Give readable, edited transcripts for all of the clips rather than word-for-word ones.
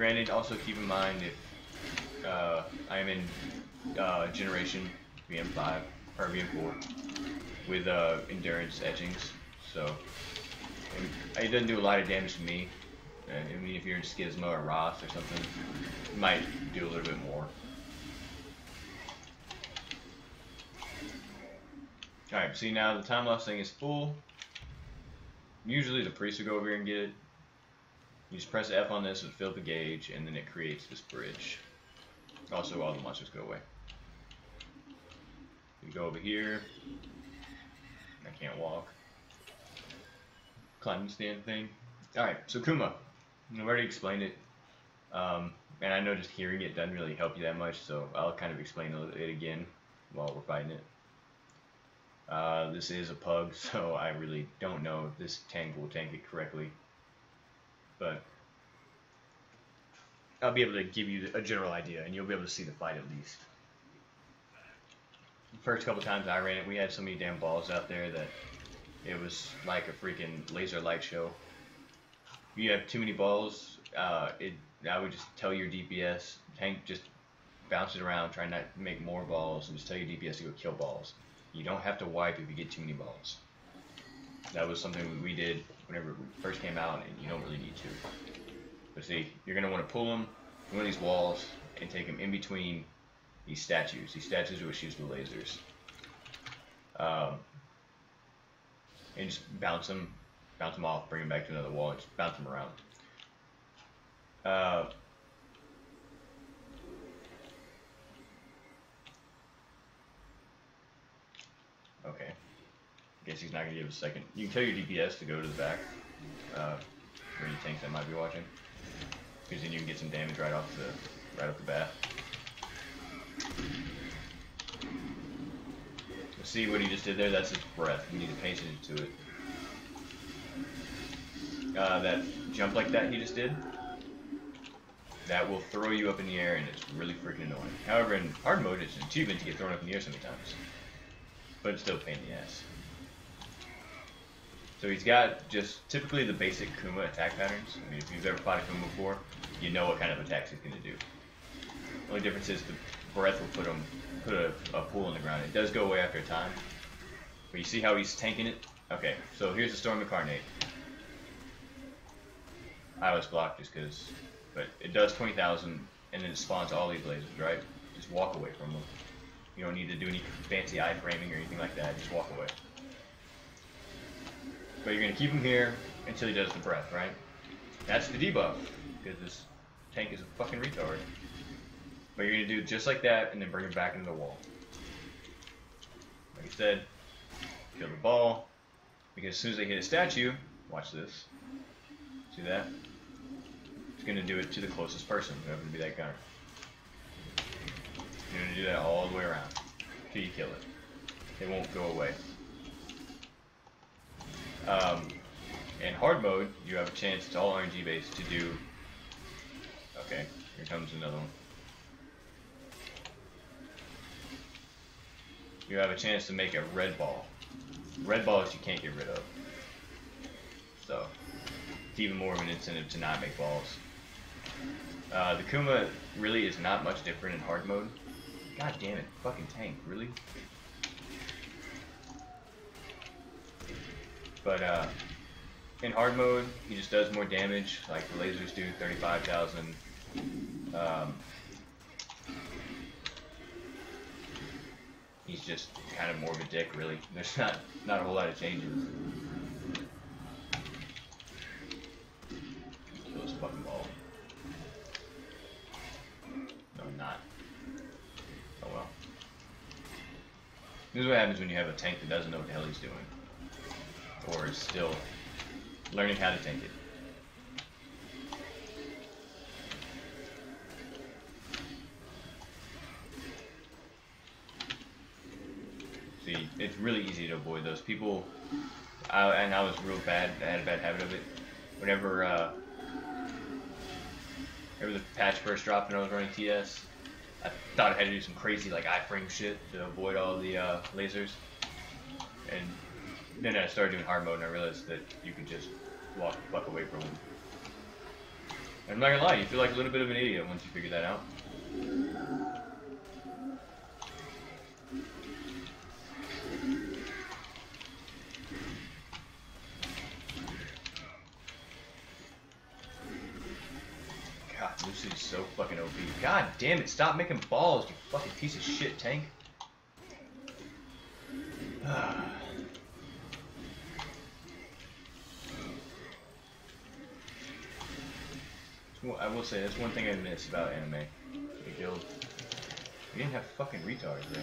Granted, also keep in mind if I am in generation VM5 or VM4 with endurance etchings, so it doesn't do a lot of damage to me. I mean, if you're in Schisma or Ross or something, it might do a little bit more. Alright, see now the time loss thing is full. Usually the priest will go over here and get it. You just press F on this and fill the gauge, and then it creates this bridge. Also, all the monsters go away. You go over here. I can't walk. Climbing stand thing. Alright, so Kuma. I've already explained it. And I know just hearing it doesn't really help you that much, so I'll kind of explain it again while we're fighting it. This is a pug, so I really don't know if this tank will tank it correctly. But I'll be able to give you a general idea, and you'll be able to see the fight at least. The first couple times I ran it, we had so many damn balls out there that it was like a freaking laser light show. If you have too many balls, I would just tell your DPS, tank just bounce it around, try not to make more balls, and just tell your DPS to go kill balls. You don't have to wipe if you get too many balls. That was something we did whenever we first came out, and you don't really need to. But see, you're going to want to pull them from one of these walls and take them in between these statues. These statues are what shoots the lasers. And just bounce them off, bring them back to another wall, and just bounce them around. Okay. Guess he's not going to give us a second. You can tell your DPS to go to the back, for any tanks that might be watching, because then you can get some damage right off the bat. See what he just did there? That's his breath. You need to pay attention to it. That jump like that he just did, that will throw you up in the air, and it's really freaking annoying. However, in hard mode, it's an achievement to get thrown up in the air so many times, but it's still a pain in the ass. So he's got just typically the basic Kuma attack patterns. I mean, if you've ever fought a Kuma before, you know what kind of attacks he's going to do. The only difference is the breath will put a pool in the ground. It does go away after a time, but you see how he's tanking it? Okay, so here's the Storm Incarnate. I was blocked just because, but it does 20,000, and then it spawns all these lasers, right? Just walk away from them. You don't need to do any fancy iframing or anything like that, just walk away. But you're going to keep him here until he does the breath, right? That's the debuff, because this tank is a fucking retard. But you're going to do just like that, and then bring him back into the wall. Like I said, kill the ball, because as soon as they hit a statue, watch this, see that? It's going to do it to the closest person, whoever to be that gunner. You're going to do that all the way around, until you kill it. It won't go away. In hard mode, you have a chance, it's all RNG based, to do... Okay, here comes another one. You have a chance to make a red ball. Red balls you can't get rid of. So, it's even more of an incentive to not make balls. The Kuma really is not much different in hard mode. God damn it, fucking tank, really? But in hard mode, he just does more damage, like the lasers do, 35,000. He's just kind of more of a dick, really. There's not a whole lot of changes. Kill this fucking ball. No, I'm not. Oh well. This is what happens when you have a tank that doesn't know what the hell he's doing. Or is still learning how to tank it. See, it's really easy to avoid those people. And I was real bad. I had a bad habit of it. Whenever the patch first dropped and I was running TS, I thought I had to do some crazy like iframe shit to avoid all the lasers. And then I started doing hard mode and I realized that you can just walk away from them. I'm not gonna lie, you feel like a little bit of an idiot once you figure that out. God, Lucy's so fucking OP. God damn it, stop making balls, you fucking piece of shit tank. I will say, that's one thing I miss about anime. The guild. We didn't have fucking retards, right?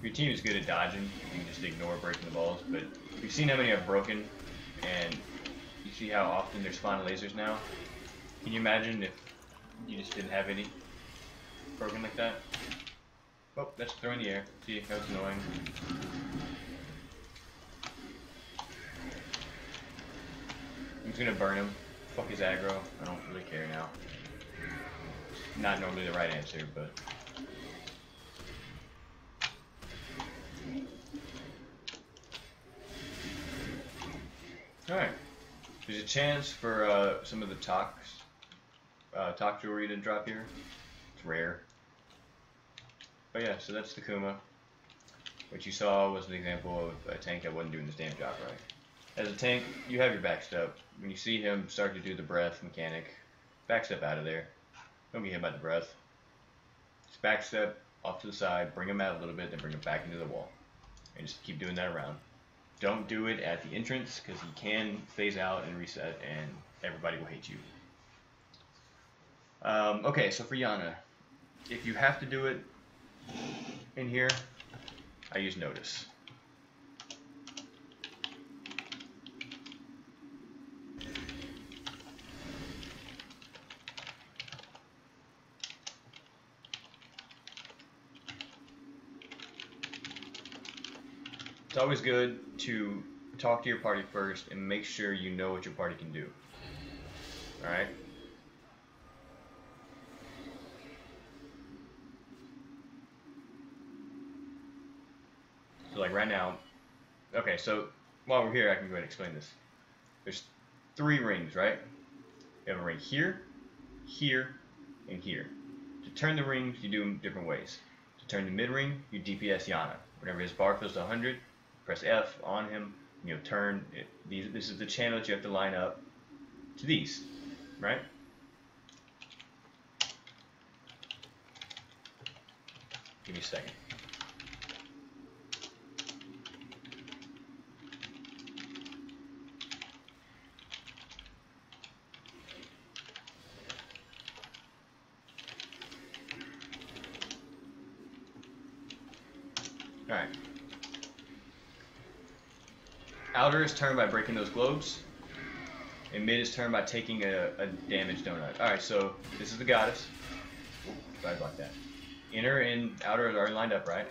Your team is good at dodging. You can just ignore breaking the balls, but you've seen how many I've broken, and you see how often they're spawning lasers now. Can you imagine if you just didn't have any broken like that? Oh, that's throw in the air. See, that was annoying. I'm just gonna burn him. Fuck his aggro. I don't really care now. Not normally the right answer, but... Alright. There's a chance for some of the talk jewelry to drop here. It's rare. But yeah, so that's the Kuma. What you saw was an example of a tank that wasn't doing this damn job right. As a tank, you have your backstep. When you see him start to do the breath mechanic, backstep out of there. Don't get hit by the breath. Just backstep off to the side, bring him out a little bit, then bring him back into the wall. And just keep doing that around. Don't do it at the entrance, because he can phase out and reset, and everybody will hate you. Okay, so for Yana, if you have to do it in here, I use Notice. It's always good to talk to your party first and make sure you know what your party can do. Alright? So like right now, okay, so while we're here I can go ahead and explain this. There's 3 rings, right? You have a ring here, here, and here. To turn the rings, you do them different ways. To turn the mid ring, you DPS Yana. Whenever his bar fills to 100, press F on him, and you'll turn it. This is the channel that you have to line up to these, right? Give me a second. Alright. Outer is turned by breaking those globes, and mid is turned by taking a damaged donut. Alright, so this is the goddess. Sorry about that. Inner and outer are already lined up, right?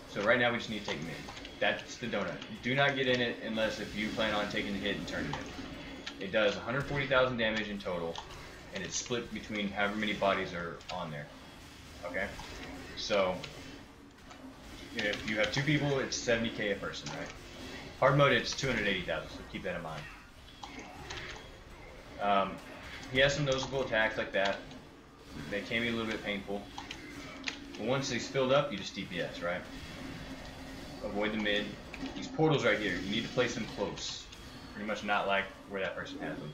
So right now we just need to take mid. That's the donut. Do not get in it unless if you plan on taking the hit and turning it. It does 140,000 damage in total, and it's split between however many bodies are on there. Okay? So, if you have 2 people, it's 70k a person, right? Hard mode, it's 280,000, so keep that in mind. He has some noticeable attacks like that. They can be a little bit painful. But once he's filled up, you just DPS, right? Avoid the mid. These portals right here, you need to place them close. Pretty much not like where that person has them.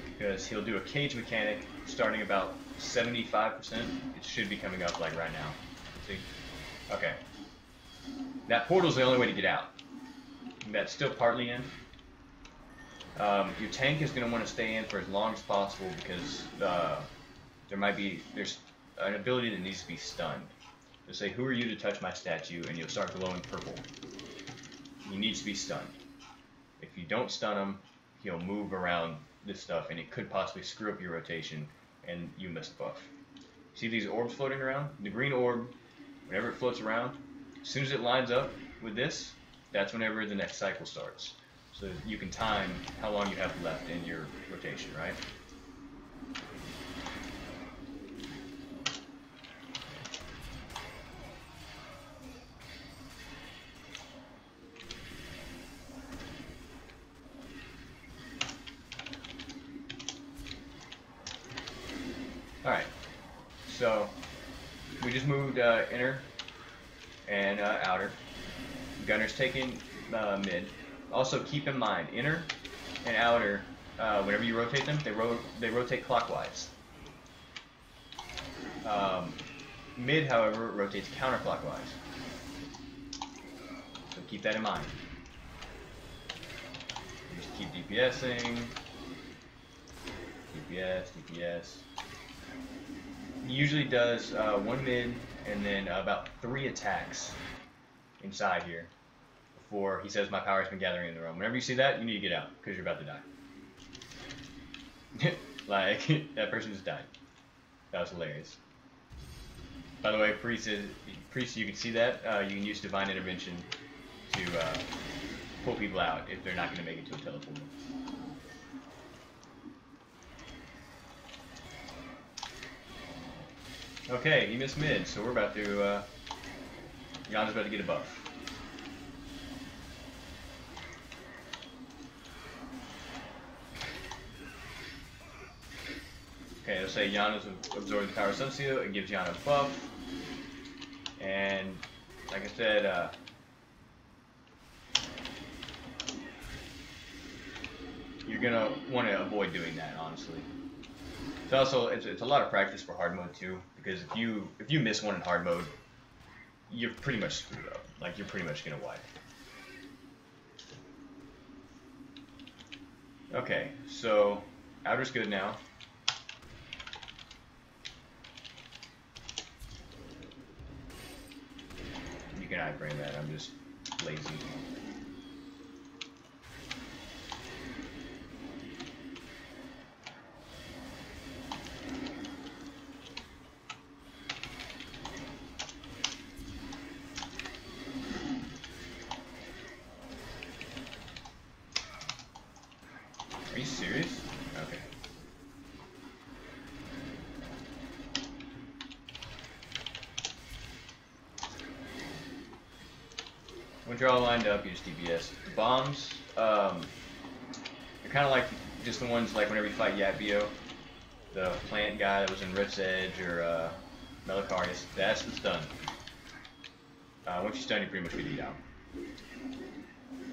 Because he'll do a cage mechanic starting about 75%. It should be coming up like right now. See? Okay. That portal's the only way to get out. That's still partly in. Your tank is going to want to stay in for as long as possible because there's an ability that needs to be stunned. They'll say, who are you to touch my statue? And you'll start glowing purple. He needs to be stunned. If you don't stun him, he'll move around this stuff and it could possibly screw up your rotation and you miss the buff. See these orbs floating around? The green orb, whenever it floats around, as soon as it lines up with this, that's whenever the next cycle starts. So you can time how long you have left in your rotation, right? Alright, so we just moved inner and outer. Gunner's taking mid. Also keep in mind, inner and outer, whenever you rotate them, they rotate clockwise. Mid, however, rotates counterclockwise. So keep that in mind. Just keep DPSing. DPS. He usually does one mid and then about 3 attacks inside here before he says my power has been gathering in the room. Whenever you see that, you need to get out because you're about to die. Like, that person just died. That was hilarious. By the way, priest, you can see that. You can use divine intervention to pull people out if they're not going to make it to a teleport. Okay, he missed mid, so we're about to, Jan's about to get a buff. Okay, let's say Yana's absorbed the power of Sunseal, it gives Yana a buff. And, like I said, you're gonna want to avoid doing that, honestly. It's also it's a lot of practice for hard mode too, because if you miss one in hard mode, you're pretty much screwed up. Like, you're pretty much gonna wipe. Okay, so outer's good now. You can iframe that. I'm just lazy. Are you serious? Okay. Once you're all lined up, you just DPS. The bombs, they're kind of like just the ones like whenever you fight Yabio, the plant guy that was in Rift's Edge, or Melicarius. That's the stun. Once you stun, you pretty much get eat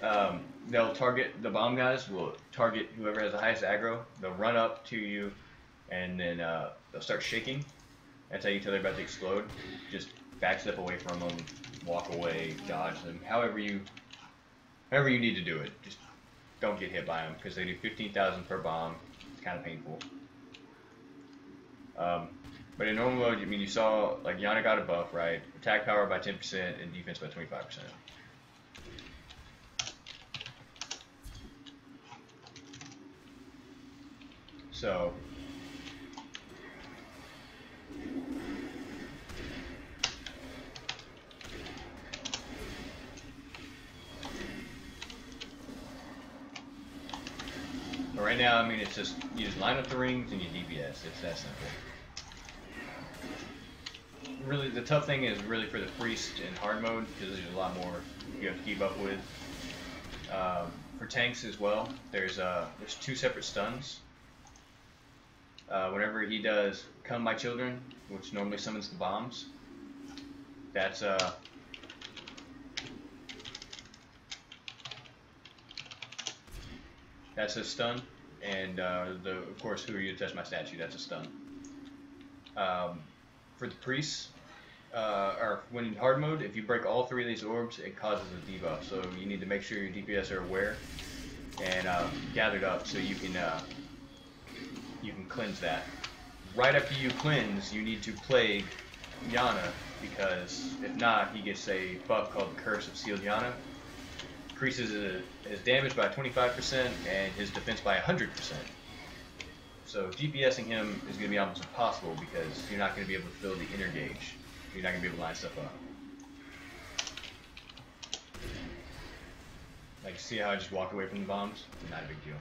out. They'll target, the bomb guys will target whoever has the highest aggro. They'll run up to you, and then they'll start shaking. That's how you tell they're about to explode. Just backstep away from them, walk away, dodge them, however you need to do it. Just don't get hit by them, because they do 15,000 per bomb. It's kind of painful. But in normal mode, I mean, you saw, like, Yana got a buff, right? Attack power by 10% and defense by 25%. So, but right now, I mean, it's just, you just line up the rings and you DPS. It's that simple. Really, the tough thing is really for the priest in hard mode, because there's a lot more you have to keep up with. For tanks as well, there's 2 separate stuns. Whenever he does Come My Children, which normally summons the bombs, that's a stun, and of course, Who Are You to Touch My Statue, that's a stun. For the priests, or when in hard mode, if you break all 3 of these orbs, it causes a debuff, so you need to make sure your DPS are aware and gathered up so you can cleanse that. Right after you cleanse, you need to plague Yana, because if not, he gets a buff called the Curse of Sealed Yana. Increases his damage by 25% and his defense by 100%. So DPSing him is going to be almost impossible, because you're not going to be able to fill the inner gauge. You're not going to be able to line stuff up. Like, see how I just walked away from the bombs? Not a big deal.